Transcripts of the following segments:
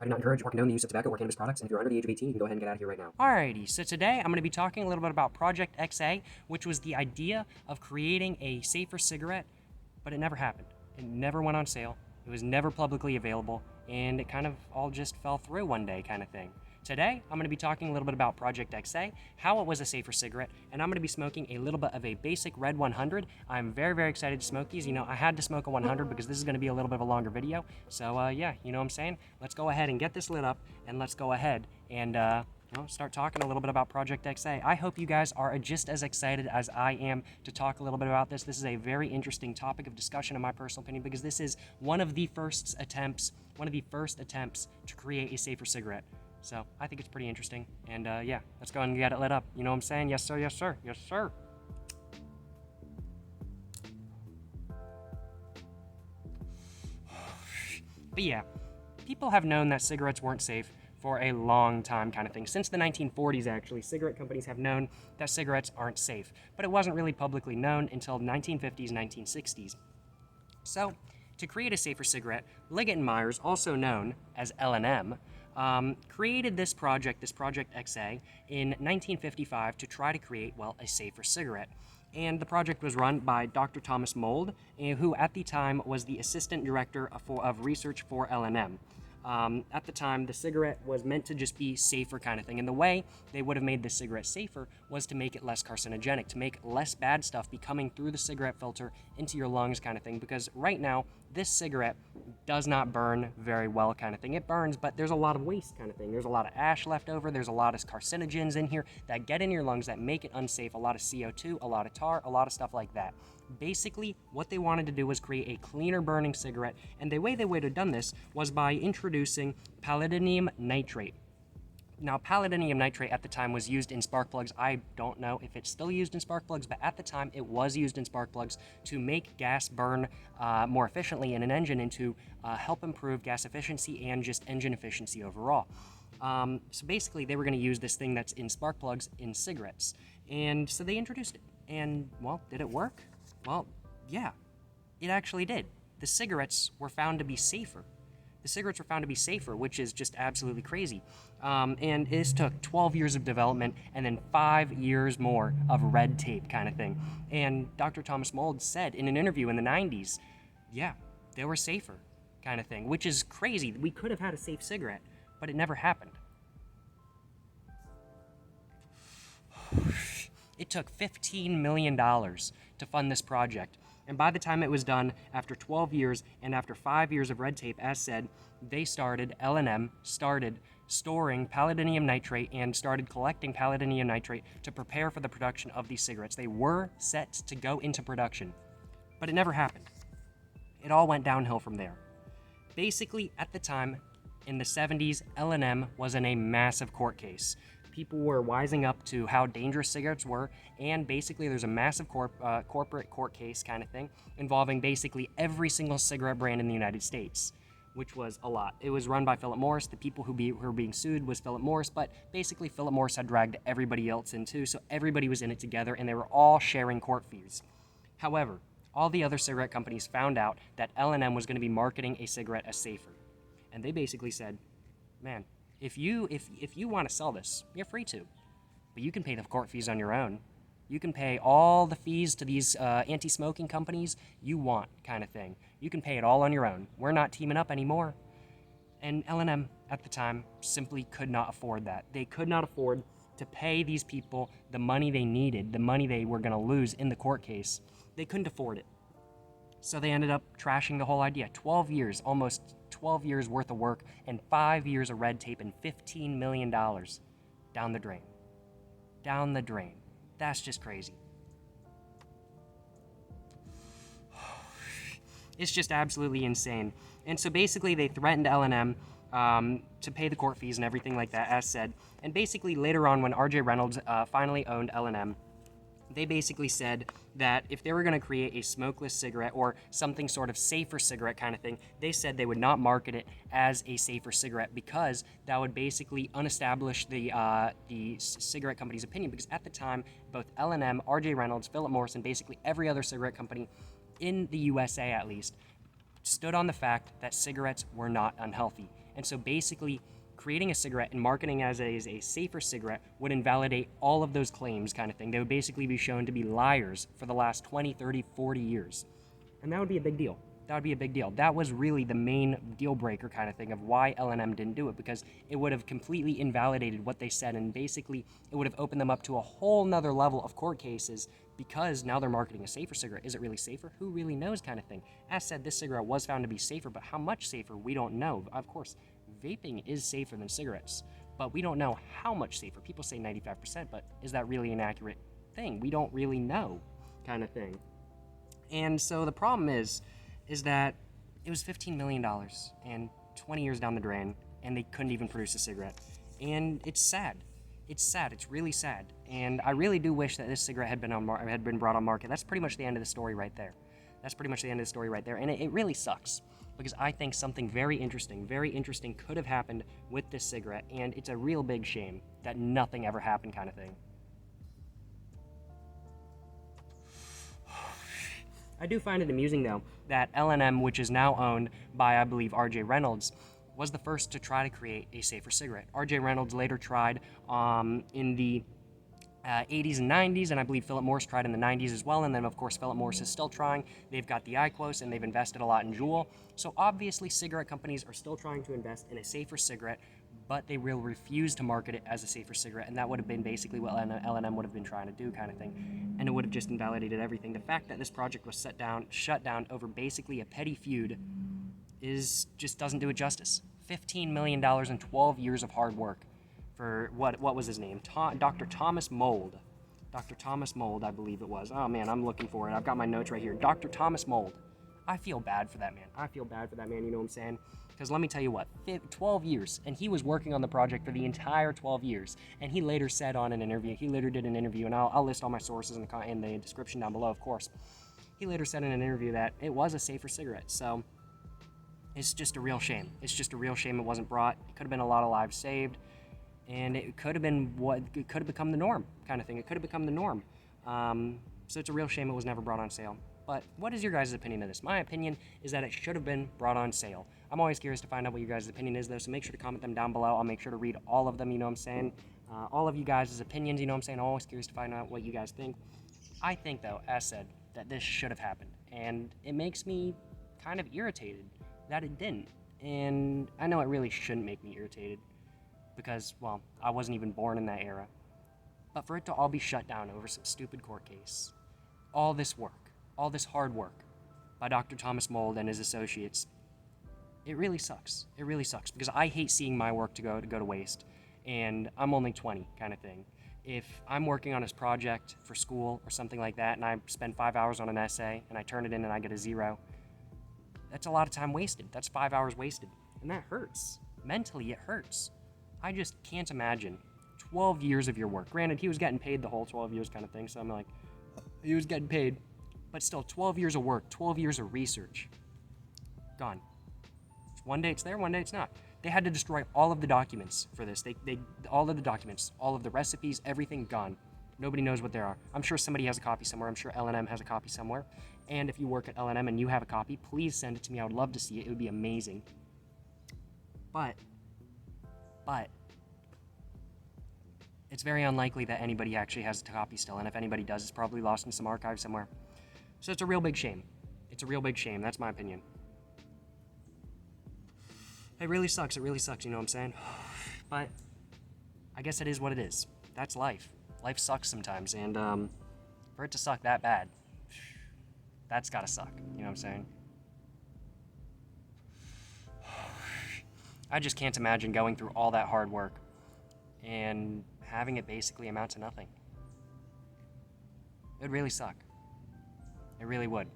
I do not encourage or condone the use of tobacco or cannabis products, and if you're under the age of 18, you can go ahead and get out of here right now. Alrighty, so today I'm going to be talking a little bit about Project XA, which was the idea of creating a safer cigarette, but it never happened. It never went on sale, it was never publicly available, and it kind of all just fell through one day kind of thing. Today, I'm going to be talking a little bit about Project XA, how it was a safer cigarette, and I'm going to be smoking a little bit of a basic Red 100. I'm very, very excited to smoke these. You know, I had to smoke a 100 because this is going to be a little bit of a longer video. So, yeah, you know what I'm saying? Let's go ahead and get this lit up, and let's go ahead and, start talking a little bit about Project XA. I hope you guys are just as excited as I am to talk a little bit about this. This is a very interesting topic of discussion, in my personal opinion, because this is one of the first attempts to create a safer cigarette. So I think it's pretty interesting. And yeah, let's go and get it lit up. You know what I'm saying? Yes, sir, yes, sir, yes, sir. But yeah, people have known that cigarettes weren't safe for a long time kind of thing. Since the 1940s, actually, cigarette companies have known that cigarettes aren't safe. But it wasn't really publicly known until the 1950s, 1960s. So, to create a safer cigarette, Liggett and Myers, also known as L&M, created this Project XA, in 1955 to try to create, well, a safer cigarette. And the project was run by Dr. Thomas Mould, who at the time was the assistant director of research for L&M. At the time, the cigarette was meant to just be safer kind of thing. And the way they would have made the cigarette safer was to make it less carcinogenic, to make less bad stuff be coming through the cigarette filter into your lungs kind of thing. Because right now, this cigarette does not burn very well kind of thing. It burns, but there's a lot of waste kind of thing. There's a lot of ash left over. There's a lot of carcinogens in here that get in your lungs that make it unsafe. A lot of CO2, a lot of tar, a lot of stuff like that. Basically, what they wanted to do was create a cleaner burning cigarette, and the way they would have done this was by introducing palladium nitrate. Now, palladium nitrate at the time was used in spark plugs. I don't know if it's still used in spark plugs, but at the time it was used in spark plugs to make gas burn more efficiently in an engine and to help improve gas efficiency and just engine efficiency overall. So basically, they were going to use this thing that's in spark plugs in cigarettes. And so they introduced it. And, well, did it work? Well, yeah, it actually did. The cigarettes were found to be safer. Which is just absolutely crazy. And this took 12 years of development and then 5 years more of red tape kind of thing. And Dr. Thomas Mould said in an interview in the 90s, yeah, they were safer kind of thing, which is crazy. We could have had a safe cigarette, but it never happened. It took $15 million to fund this project. And by the time it was done, after 12 years and after 5 years of red tape, as said, L&M started storing palladium nitrate and started collecting palladium nitrate to prepare for the production of these cigarettes. They were set to go into production, but it never happened. It all went downhill from there. Basically, at the time, in the 70s, L&M was in a massive court case. People were wising up to how dangerous cigarettes were, and basically there's a massive corporate court case kind of thing involving basically every single cigarette brand in the United States, which was a lot. It was run by Philip Morris. The people who were being sued was Philip Morris, but basically Philip Morris had dragged everybody else in too, so everybody was in it together, and they were all sharing court fees. However, all the other cigarette companies found out that L&M was going to be marketing a cigarette as safer, and they basically said, man, if you want to sell this, you're free to, but you can pay the court fees on your own. You can pay all the fees to these anti-smoking companies you want, kind of thing. You can pay it all on your own. We're not teaming up anymore. And L&M at the time simply could not afford that. They could not afford to pay these people the money they needed, the money they were going to lose in the court case. They couldn't afford it. So they ended up trashing the whole idea. 12 years, almost 12 years worth of work, and 5 years of red tape and $15 million down the drain. Down the drain. That's just crazy. It's just absolutely insane. And so basically they threatened L&M to pay the court fees and everything like that, as said. And basically later on, when R.J. Reynolds finally owned L&M, they basically said that if they were going to create a smokeless cigarette or something sort of safer cigarette kind of thing, they said they would not market it as a safer cigarette because that would basically unestablish the cigarette company's opinion. Because at the time, both L&M, R.J. Reynolds, Philip Morris, and basically every other cigarette company in the USA at least stood on the fact that cigarettes were not unhealthy. And so basically, creating a cigarette and marketing as a safer cigarette would invalidate all of those claims, kind of thing. They would basically be shown to be liars for the last 20, 30, 40 years. And that would be a big deal. That would be a big deal. That was really the main deal breaker kind of thing of why L&M didn't do it, because it would have completely invalidated what they said, and basically it would have opened them up to a whole nother level of court cases, because now they're marketing a safer cigarette. Is it really safer? Who really knows, kind of thing. As said, this cigarette was found to be safer, but how much safer, we don't know. Of course, vaping is safer than cigarettes, but we don't know how much safer. People say 95%, but is that really an accurate thing? We don't really know, kind of thing. And so the problem is that it was $15 million and 20 years down the drain, and they couldn't even produce a cigarette. And it's sad. It's sad. It's really sad. And I really do wish that this cigarette had been brought on market. That's pretty much the end of the story right there. And it really sucks, because I think something very interesting could have happened with this cigarette, and it's a real big shame that nothing ever happened, kind of thing. I do find it amusing, though, that L&M, which is now owned by, I believe, R.J. Reynolds, was the first to try to create a safer cigarette. R.J. Reynolds later tried in the 80s and 90s, and I believe Philip Morris tried in the 90s as well, and then, of course, Philip Morris is still trying. They've got the IQOS, and they've invested a lot in Juul. So, obviously, cigarette companies are still trying to invest in a safer cigarette, but they will refuse to market it as a safer cigarette, and that would have been basically what L&M would have been trying to do, kind of thing, and it would have just invalidated everything. The fact that this project was shut down over basically a petty feud just doesn't do it justice. $15 million and 12 years of hard work for what was his name? Dr. Thomas Mold. Dr. Thomas Mold, I believe it was. Oh man, I'm looking for it. I've got my notes right here. Dr. Thomas Mold. I feel bad for that man. You know what I'm saying? Because let me tell you what, 12 years, and he was working on the project for the entire 12 years, and he later said on an interview, and I'll list all my sources in the description down below, of course. He later said in an interview that it was a safer cigarette, so it's just a real shame. It wasn't brought. It could have been a lot of lives saved, and it could have become the norm, kind of thing. It could have become the norm. So it's a real shame it was never brought on sale. But what is your guys' opinion of this? My opinion is that it should have been brought on sale. I'm always curious to find out what your guys' opinion is, though, so make sure to comment them down below. I'll make sure to read all of them, you know what I'm saying? All of you guys' opinions, you know what I'm saying? I'm always curious to find out what you guys think. I think, though, as said, that this should have happened, and it makes me kind of irritated that it didn't. And I know it really shouldn't make me irritated, because, well, I wasn't even born in that era. But for it to all be shut down over some stupid court case, all this hard work by Dr. Thomas Mold and his associates, it really sucks. It really sucks, because I hate seeing my work to go to waste, and I'm only 20, kind of thing. If I'm working on a project for school or something like that, and I spend 5 hours on an essay, and I turn it in and I get a 0, that's a lot of time wasted. That's 5 hours wasted, and that hurts. Mentally, it hurts. I just can't imagine 12 years of your work. Granted, he was getting paid the whole 12 years kind of thing, so I'm like, he was getting paid. But still, 12 years of work, 12 years of research, gone. One day it's there, one day it's not. They had to destroy all of the documents for this. All of the documents, all of the recipes, everything gone. Nobody knows what they are. I'm sure somebody has a copy somewhere. I'm sure L&M has a copy somewhere. And if you work at L&M and you have a copy, please send it to me. I would love to see it. It would be amazing. But it's very unlikely that anybody actually has a copy still. And if anybody does, it's probably lost in some archive somewhere. So it's a real big shame. It's a real big shame. That's my opinion. It really sucks. You know what I'm saying? But I guess it is what it is. That's life. Life sucks sometimes. And for it to suck that bad, that's gotta suck. You know what I'm saying? I just can't imagine going through all that hard work and having it basically amount to nothing. It would really suck. It really would.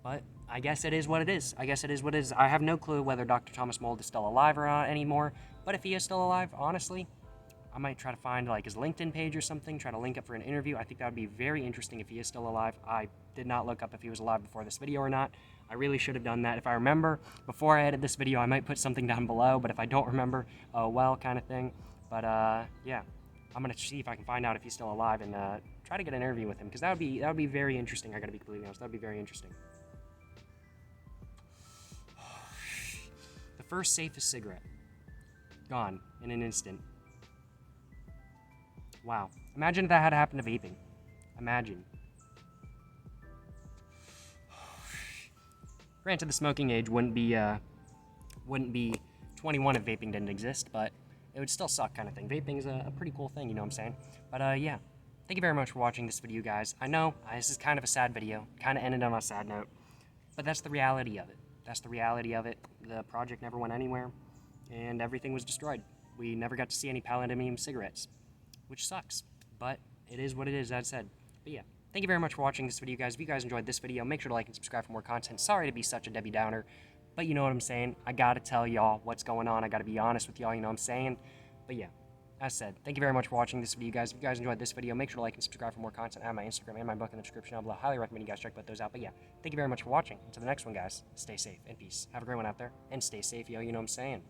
But I guess it is what it is. I have no clue whether Dr. Thomas Mold is still alive or not anymore. But if he is still alive, honestly, I might try to find like his LinkedIn page or something, try to link up for an interview. I think that would be very interesting if he is still alive. I did not look up if he was alive before this video or not. I really should have done that. If I remember, before I edit this video, I might put something down below. But if I don't remember, oh well, kind of thing. But yeah, I'm gonna see if I can find out if he's still alive and try to get an interview with him, because that would be very interesting. I gotta be completely honest. That would be very interesting. The first safest cigarette. Gone in an instant. Wow. Imagine if that had happened to vaping. Imagine. Granted, the smoking age wouldn't be 21 if vaping didn't exist, but it would still suck, kind of thing. Vaping's a pretty cool thing, you know what I'm saying? But yeah, thank you very much for watching this video, guys. I know this is kind of a sad video, kind of ended on a sad note, but that's the reality of it. That's the reality of it. The project never went anywhere, and everything was destroyed. We never got to see any palladium cigarettes, which sucks, but it is what it is, as I said. But yeah, thank you very much for watching this video, guys. If you guys enjoyed this video, make sure to like and subscribe for more content. Sorry to be such a Debbie Downer, but you know what I'm saying. I gotta tell y'all what's going on. I gotta be honest with y'all, you know what I'm saying. But yeah, as said, thank you very much for watching this video, guys. If you guys enjoyed this video, make sure to like and subscribe for more content. I have my Instagram and my book in the description down below. Highly recommend you guys check both those out. But yeah, thank you very much for watching. Until the next one, guys, stay safe and peace. Have a great one out there, and stay safe, yo, you know what I'm saying.